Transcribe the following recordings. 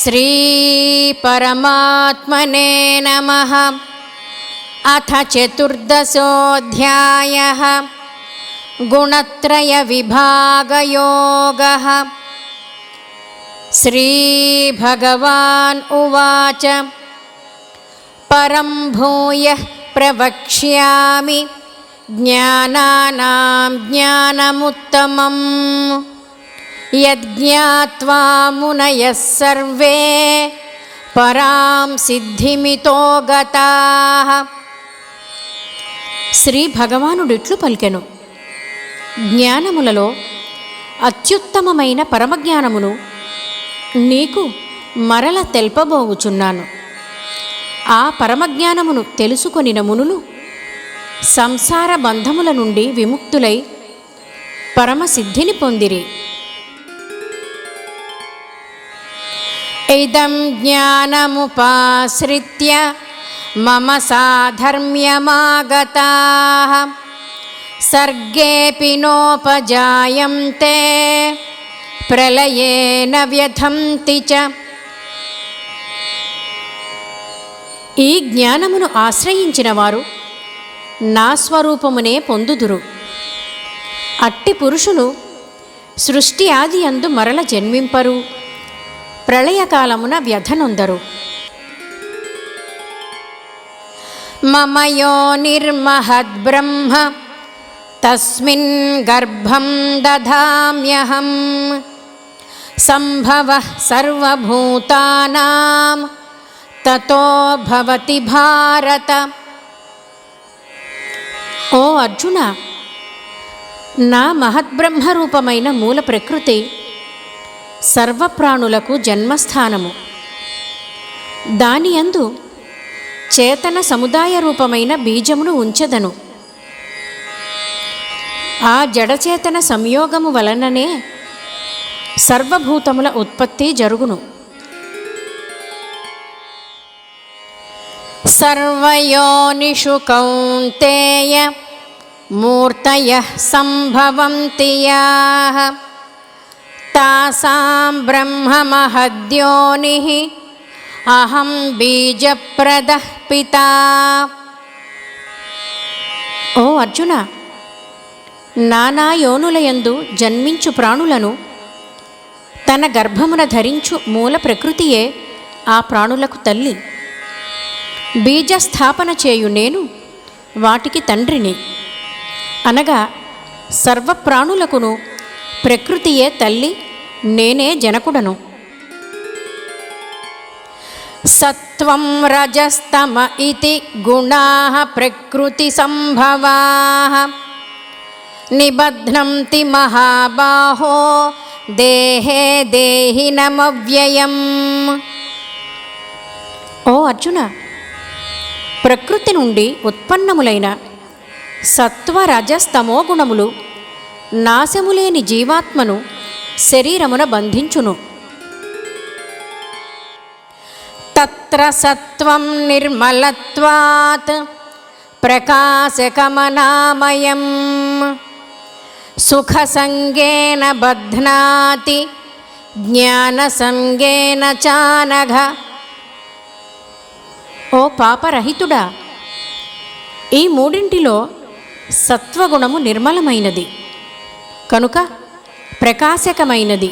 श्री परमात्मने नमः। अथ चतुर्दशोऽध्यायः गुणत्रय विभागयोगः। श्री भगवान् उवाच परं भूयः प्रवक्ष्यामि ज्ञानानां ज्ञानमुत्तमम् यज्ञात्वा मुनयः सर्वे परां सिद्धिमितो गताः। శ్రీ భగవానుడిట్లు పలికెను, జ్ఞానములలో అత్యుత్తమమైన పరమజ్ఞానమును నీకు మరల తెల్పబోవుచున్నాను. ఆ పరమజ్ఞానమును తెలుసుకొనిన మునులు సంసార బంధముల నుండి విముక్తులై పరమసిద్ధిని పొందిరి. ఇదం జ్ఞానముపాశ్రిత్య మమ సాధర్మ్యమాగతాః సర్గేపి నోపజాయంతే ప్రళయేన వ్యథంతి చ. ఈ జ్ఞానమును ఆశ్రయించిన వారు నా స్వరూపమునే పొందుదురు. అట్టి పురుషులు సృష్టి ఆది యందు మరల జన్మింపరు, ప్రళయకాలమున వ్యధనొందరు. మమ యోనిర్మహద్బ్రహ్మ తస్మిన్ గర్భం దధామ్యహం సంభవః సర్వభూతానాం తతో భవతి భారత. ఓ అర్జున, నా మహద్బ్రహ్మరూపమైన మూల ప్రకృతి సర్వప్రాణులకు జన్మస్థానము. దానియందు చేతన సముదాయ రూపమైన బీజమును ఉంచెదను. ఆ జడచేతన సంయోగము వలననే సర్వభూతముల ఉత్పత్తి జరుగును. సర్వయోనిషు కౌంతేయ మూర్తయః సంభవంతి యాః తాసాం బ్రహ్మమహద్యోనిః అహం బీజప్రదః పితా. ఓ అర్జున, నానా యోనులయందు జన్మించు ప్రాణులను తన గర్భమున ధరించు మూల ప్రకృతియే ఆ ప్రాణులకు తల్లి. బీజస్థాపన చేయు నేను వాటికి తండ్రిని. అనగా సర్వప్రాణులకును ప్రకృతియే తల్లి, నేనే జనకుడను. సత్వం రజస్తమ ఇతి గుణాః ప్రకృతి సంభవాః నిబధ్నంతి మహాబాహో దేహే దేహినమవ్యయం. ఓ అర్జున, ప్రకృతి నుండి ఉత్పన్నములైన సత్వ రజస్తమో గుణములు నాశములేని జీవాత్మను శరీరమున బంధించును. తత్ర సత్వం నిర్మలత్వాత్ ప్రకాశకమనామయం సుఖసంగేన బధ్నాతి జ్ఞానసంగేన చానఘ. ఓ పాపరహితుడా, ఈ మూడింటిలో సత్వగుణము నిర్మలమైనది కనుక ప్రకాశకమైనది,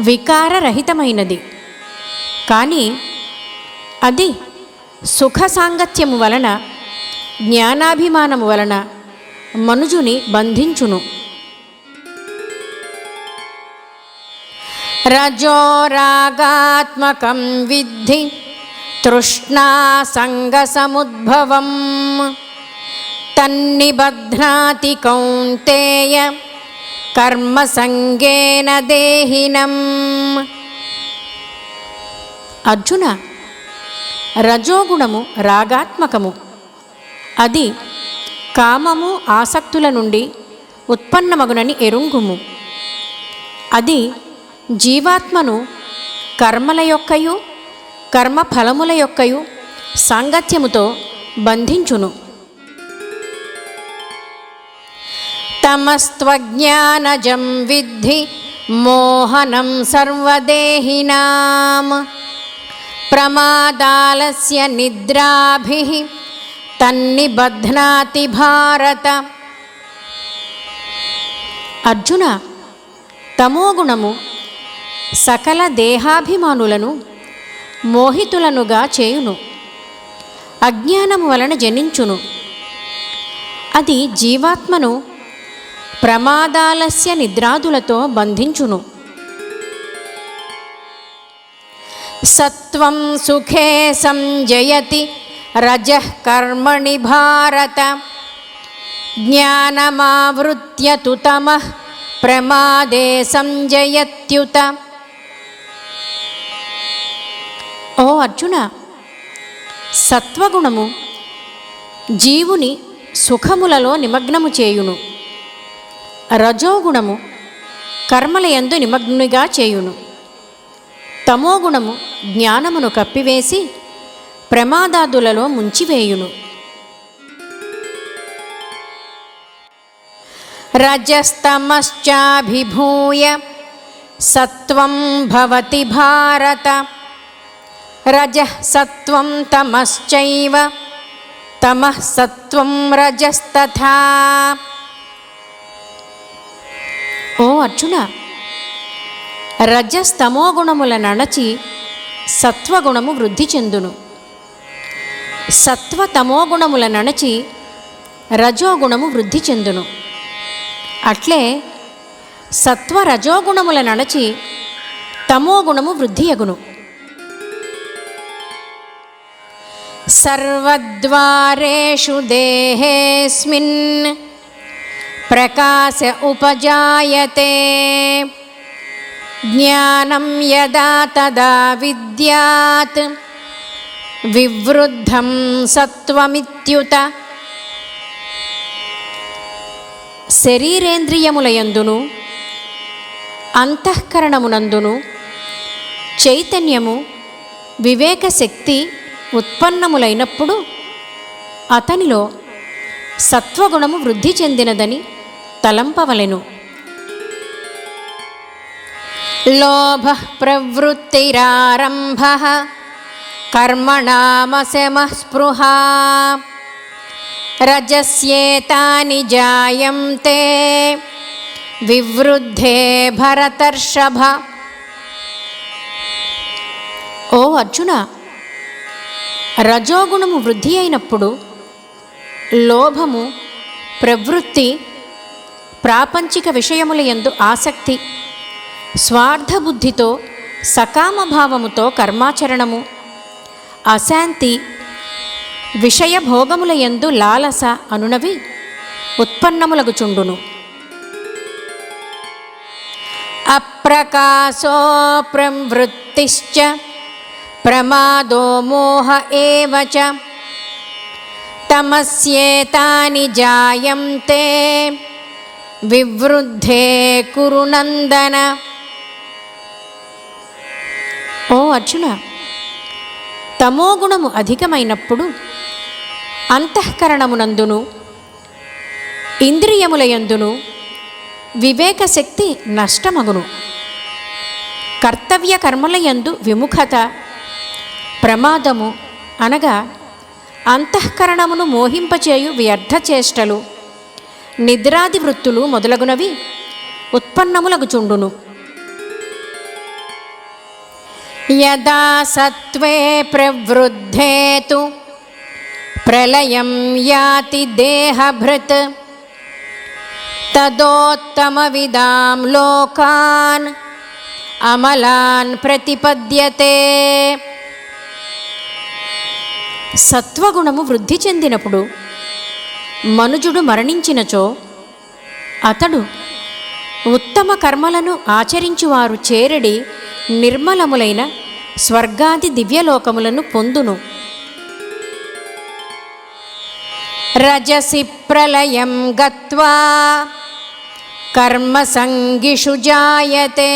వికారరహితమైనది. కానీ అది సుఖ సాంగత్యము వలన, జ్ఞానాభిమానము వలన మనుజుని బంధించును. రజోరాగాత్మకం విద్ధి తృష్ణా సంగసముద్భవం తన్నిబధ్నాతి కౌంతేయ కర్మసంగేన దేహినం. అర్జున, రజోగుణము రాగాత్మకము. అది కామము ఆసక్తుల నుండి ఉత్పన్నమగునని ఎరుంగుము. అది జీవాత్మను కర్మల యొక్కయు కర్మఫలముల యొక్కయు సాంగత్యముతో బంధించును. తమస్త్వజ్ఞానజం విద్ధి మోహనం సర్వదేహినాం ప్రమాదాలస్య నిద్రాభిః తన్నిబధ్నాతి భారత. అర్జున, తమోగుణము సకల దేహాభిమానులను మోహితులనుగా చేయును, అజ్ఞానము వలన జనించును. అది జీవాత్మను ప్రమాదాలస్య నిద్రాదులతో బంధించును. సత్వం సుఖే సంజయతి రజః కర్మణి భారత జ్ఞానమావృత్య తు తమః ప్రమాదే సంజయత్యుత. ఓ అర్జున, సత్వగుణము జీవుని సుఖములలో నిమగ్నము చేయును, రజోగుణము కర్మలయందు నిమగ్నునిగా చేయును, తమోగుణము జ్ఞానమును కప్పివేసి ప్రమాదాదులలో ముంచివేయును. రజస్తమశ్చాభిభూయ సత్వం భవతి భారత రజః సత్వం తమశ్చైవ తమః సత్వం రజస్తథా. ఓ అర్జున, రజస్తమోగుణముల నడచి సత్వగుణము వృద్ధి చెందును, సత్వతమోగుణముల నడచి రజోగుణము వృద్ధి చెందును. అట్లే సత్వరజోగుణముల నడచి తమోగుణము వృద్ధియగును. సర్వద్వారేషు దేహేస్మిన్ ప్రకాశ ఉపజాయతే జ్ఞానం యదా తదా విద్యాత్ వివృద్ధం సత్వమిత్యుత. శరీరేంద్రియములయందును అంతఃకరణమునందును చైతన్యము వివేకశక్తి ఉత్పన్నములైనప్పుడు అతనిలో సత్వగుణము వృద్ధి చెందినదని తలంపవలెను. లోభః ప్రవృత్తిరారంభః కర్మణామశమః స్పృహా రజస్యేతాని జాయంతే వివృద్ధే భరతర్షభ. ఓ అర్జున, రజోగుణము వృద్ధి అయినప్పుడు లోభము, ప్రవృత్తి, ప్రాపంచిక విషయముల యందు ఆసక్తి, స్వార్థబుద్ధితో సకామభావముతో కర్మాచరణము, అశాంతి, విషయభోగముల యందు లాలస అనునవి ఉత్పన్నములగుచుండును. అప్రకాశో ప్రవృత్తిశ్చ ప్రమాదో మోహ ఏవ చ తమస్యేతాని జాయంతే వివృద్ధే కురు నందన. ఓ అర్జున, తమోగుణము అధికమైనప్పుడు అంతఃకరణమునందును ఇంద్రియములయందును వివేకశక్తి నష్టమగును. కర్తవ్య కర్మలయందు విముఖత, ప్రమాదము అనగా అంతఃకరణమును మోహింపచేయు వ్యర్థ చేష్టలు, నిద్రాది వృత్తులు మొదలగునవి ఉత్పన్నములగుచుండును. యదా సత్వే ప్రవృద్ధే తు ప్రళయం యాతి దేహభృత్ తదోత్తమవిదాం లోకాన్ అమలాన్ ప్రతిపద్యతే. సత్వగుణము వృద్ధి చెందినప్పుడు మనుజుడు మరణించినచో అతడు ఉత్తమ కర్మలను ఆచరించువారు చేరడి నిర్మలములైన స్వర్గాది దివ్యలోకములను పొందును. రజసి ప్రళయం గత్వా కర్మసంగిషు జాయతే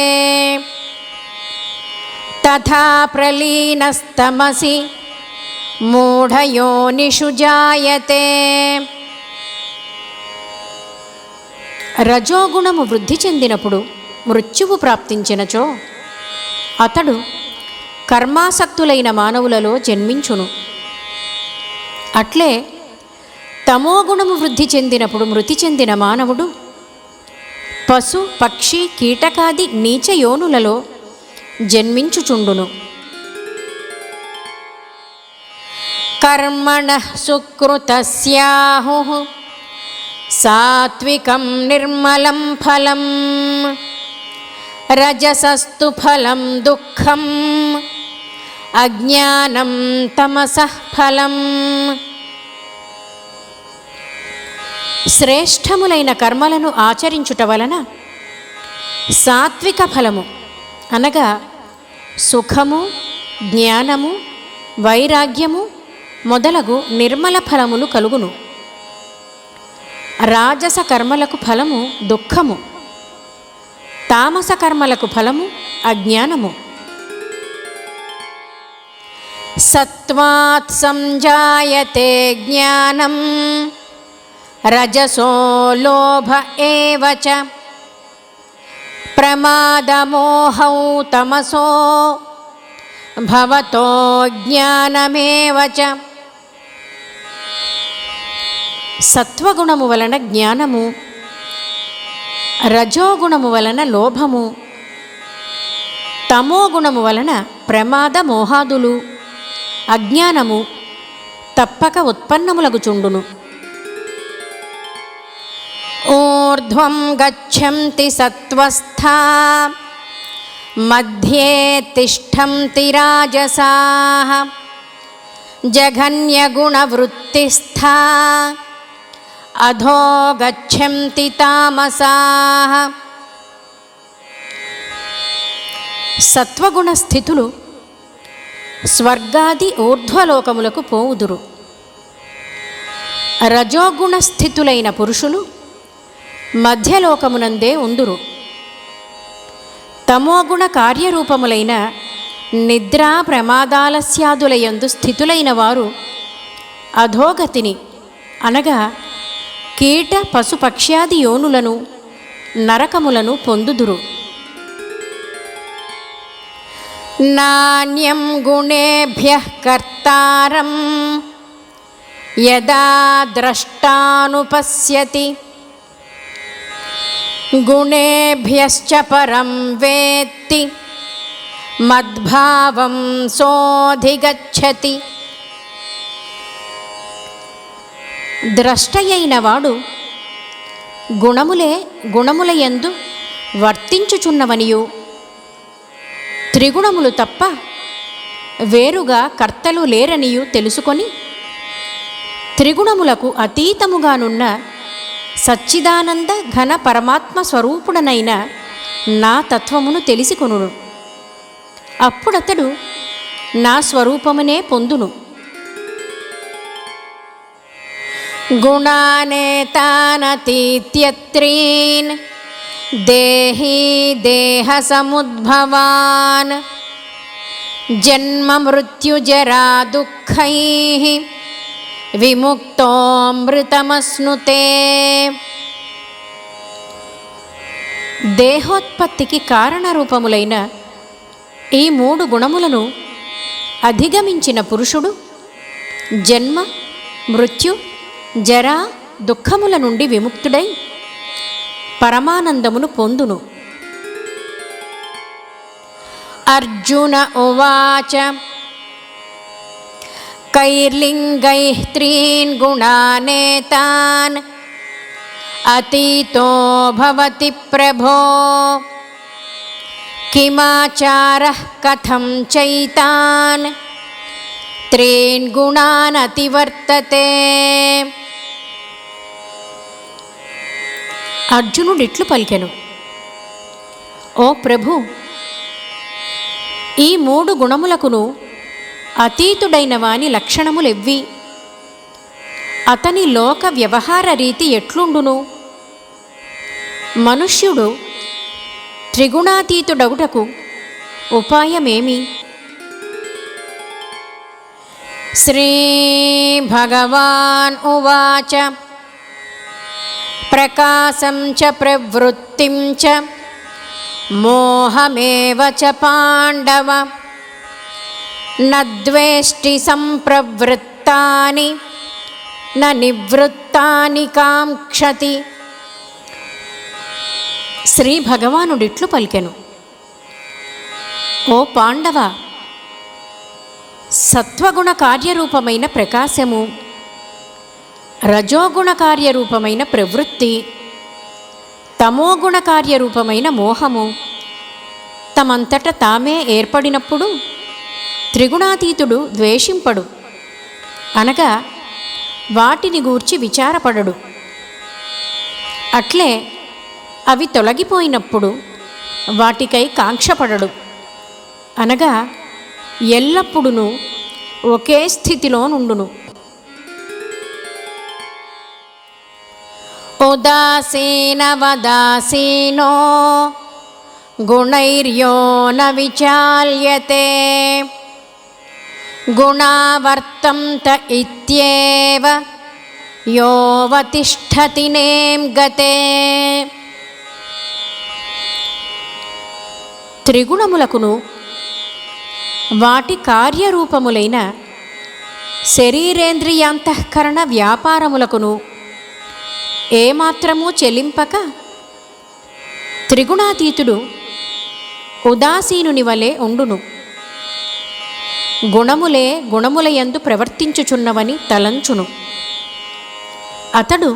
తథా ప్రలీనస్తమసి మూఢయోనిషు జాయతే. రజోగుణము వృద్ధి చెందినప్పుడు మృత్యువు ప్రాప్తించినచో అతడు కర్మాసక్తులైన మానవులలో జన్మించును. అట్లే తమోగుణము వృద్ధి చెందినప్పుడు మృతి చెందిన మానవుడు పశు పక్షి కీటకాది నీచ యోనులలో జన్మించుచుండును. కర్మణః సుకృతస్యాహుః సాత్వికం నిర్మలం ఫలం రజసస్తు ఫలం దుఃఖం అజ్ఞానం తమసః ఫలం. శ్రేష్టములైన కర్మలను ఆచరించుట వలన సాత్విక ఫలము అనగా సుఖము, జ్ఞానము, వైరాగ్యము మొదలగు నిర్మల ఫలములు కలుగును. రాజస కర్మలకు ఫలము దుఃఖము, తామస కర్మలకు ఫలము అజ్ఞానము. సత్వాత్ సంజాయతే జ్ఞానం రజసో లోభ ఏవ చ ప్రమాదమోహౌ తమసో భవతో జ్ఞానమేవ చ. సత్వగుణము వలన జ్ఞానము, రజోగుణము వలన లోభము, తమోగుణము వలన ప్రమాద మోహాదులు, అజ్ఞానము తప్పక ఉత్పన్నములగుచుండును. ఊర్ధ్వం గచ్చంతి సత్వస్థా మధ్యే తిష్టంతి రాజసాః జఘన్యగుణవృత్తిస్థా అధో గచ్చంతి తామసాః. సత్వగుణ స్థితులు స్వర్గాది ఊర్ధ్వలోకములకు పోవుదురు. రజోగుణ స్థితులైన పురుషులు మధ్యలోకమునందే ఉందురు. తమోగుణ కార్యరూపములైన నిద్రా ప్రమాదాలస్యాదులయందు స్థితులైన వారు అధోగతిని అనగా కీట పశుపక్ష్యాది యోనులను నరకములను పొందుదురు. నాణ్యం గుణేభ్యః కర్తారం యదా ద్రష్టానుపశ్యతి గుణేభ్యశ్చ పరం వేత్తి మద్భావం సోధిగచ్చతి. ద్రష్టయైన వాడు గుణములయందు వర్తించుచున్నవనియు త్రిగుణములు తప్ప వేరుగా కర్తలు లేరనియు తెలుసుకొని త్రిగుణములకు అతీతముగానున్న సచ్చిదానంద ఘన పరమాత్మ స్వరూపుడనైన నా తత్వమును తెలిసికొనును. అప్పుడతడు నా స్వరూపమునే పొందును. గుణానేతానతీత్యత్రీన్ దేహీ దేహ సముద్భవాన్ జన్మ మృత్యుజరా దుఃఖైః విముక్తోమృతమశ్నుతే. దేహోత్పత్తికి కారణరూపములైన ఈ మూడు గుణములను అధిగమించిన పురుషుడు జన్మ మృత్యు జరా దుఃఖముల నుండి విముక్తుడై పరమానందమును పొందును. అర్జున ఉవాచ కైర్లింగైః త్రీన్ గుణానేతాన్ అతీతో భవతి ప్రభో కిమాచారః కథం చైతాన్ త్రీన్ గుణాన్ అతివర్తతే. అర్జునుడిట్లు పలికెను, ఓ ప్రభు, ఈ మూడు గుణములకును అతీతుడైన వాని లక్షణములెవ్వి? అతని లోక వ్యవహార రీతి ఎట్లుండును? మనుష్యుడు త్రిగుణాతీతుడగుటకు ఉపాయమేమి? శ్రీ భగవాన్ ఉవాచ ప్రకాశం చ ప్రవృత్తిం చ మోహమేవ చ పాండవ న ద్వేష్టి సంప్రవృత్తాని న నివృత్తాని కాంక్షతి. శ్రీ భగవానుడిట్లు పలికెను, ఓ పాండవ, సత్వగుణ కార్యరూపమైన ప్రకాశము, రజోగుణ కార్యరూపమైన ప్రవృత్తి, తమోగుణ కార్యరూపమైన మోహము తమంతట తామే ఏర్పడినప్పుడు త్రిగుణాతీతుడు ద్వేషింపడు, అనగా వాటిని గూర్చి విచారపడడు. అట్లే అవి తొలగిపోయినప్పుడు వాటికై కాంక్షపడడు, అనగా ఎల్లప్పుడూ ఒకే స్థితిలో నుండును. ఉదాసీనవదాసీనో గుణైర్యో న విచాల్యతే గుణావర్తంత ఇత్యేవ యోవతిష్ఠతి నేంగతే. త్రిగుణములకును వాటి కార్యరూపములైన శరీరేంద్రియాంతఃకరణ వ్యాపారములకును ఏమాత్రమూ చెలింపక త్రిగుణాతీతుడు ఉదాసీనుని వలె ఉండును. గుణములే గుణములయందు ప్రవర్తించుచున్నవని తలంచును. అతడు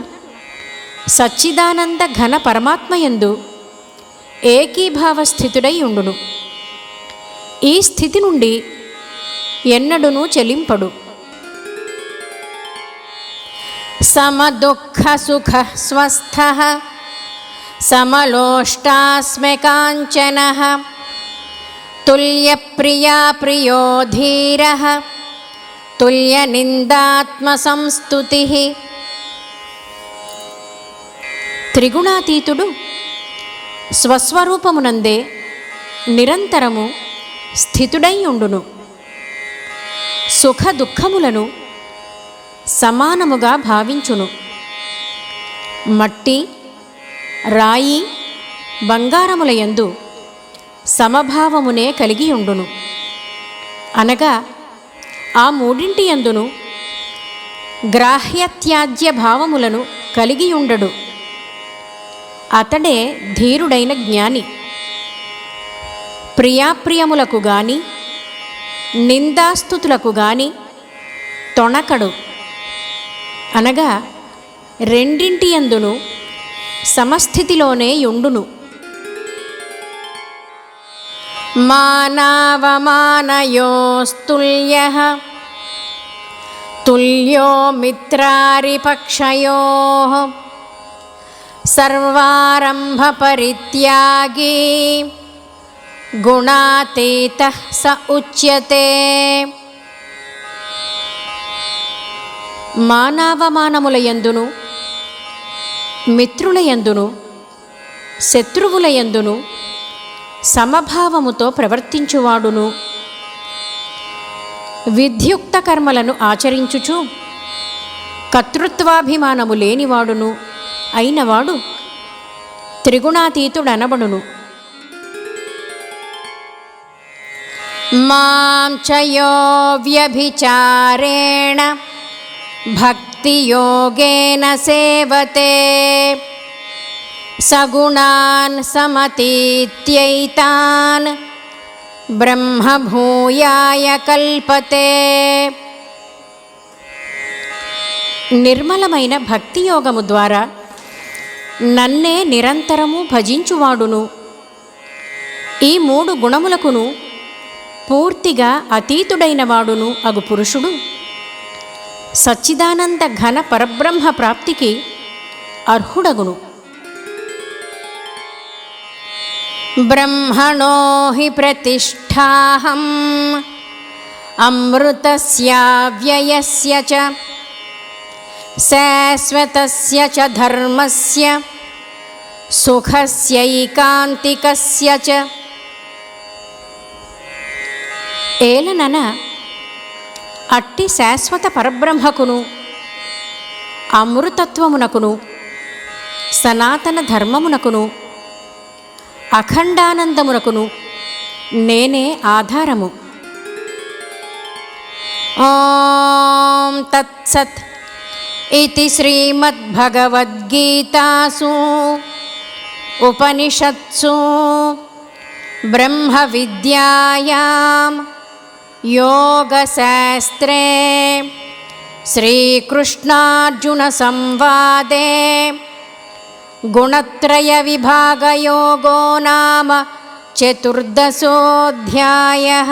సచ్చిదానంద ఘన పరమాత్మయందు ఏకీభావస్థితుడై ఉండును. ఈ స్థితి నుండి ఎన్నడునూ చెలింపడు. సమదుఃఖ సుఖ స్వస్థః సమలోష్టాస్మ్యకాంచనః తుల్యప్రియా ప్రియో ధీరః తుల్యనిందాత్మసంస్తుతిః. త్రిగుణాతీతుడు స్వస్వరూపమునందే నిరంతరము స్థితుడై ఉండును. సుఖ దుఃఖములను సమానముగా భావించును. మట్టి, రాయి, బంగారములయందు సమభావమునే కలిగి ఉండును, అనగా ఆ మూడింటి యందును గ్రాహ్యత్యాజ్య భావములను కలిగి ఉండడు. అతడే ధీరుడైన జ్ఞాని. ప్రియాప్రియములకు గాని నిందాస్తుతులకు గాని తొణకడు, అనగా రెండింటి యందును సమస్థితిలోనే యుండును. మానావమానయోస్తుల్యః తుల్యో మిత్రారిపక్షయోః సర్వారంభ పరిత్యాగీ గుణాతీతః స ఉచ్యతే. మానవమానములయందును మిత్రులయందును శత్రువులయందును సమభావముతో ప్రవర్తించువాడును, విధ్యుక్త కర్మలను ఆచరించుచు కర్తృత్వాభిమానము లేనివాడును అయినవాడు త్రిగుణాతీతుడనబడును. మాం చ యో వ్యభిచారేణ భక్తియోగేన సేవతే సగుణాన్ సమతీత్యైతాన్ బ్రహ్మభూయాయ కల్పతే. నిర్మలమైన భక్తి యోగము ద్వారా నన్నే నిరంతరము భజించువాడును, ఈ మూడు గుణములకును పూర్తిగా అతీతుడైన వాడును అగు పురుషుడు సచ్చిదానంద ఘన పరబ్రహ్మ ప్రాప్తికి అర్హుడగును. బ్రహ్మణో హి ప్రతిష్ఠాహం అమృతస్యావ్యయస్య చ శాశ్వతస్య చ ధర్మస్య సుఖస్యైకాంతికస్య చ. ఏలనన అట్టి శాశ్వత పరబ్రహ్మకును అమృతత్వమునకును సనాతన ధర్మమునకును అఖండానందమునకును నేనే ఆధారము. ఓం తత్సత్ ఇతి శ్రీమద్భగవద్గీతాసు ఉపనిషత్సు బ్రహ్మ విద్యాయాం యోగశాస్త్రే శ్రీకృష్ణార్జున సంవాదే గుణత్రయ విభాగయోగో నామ చతుర్దశోऽధ్యాయః.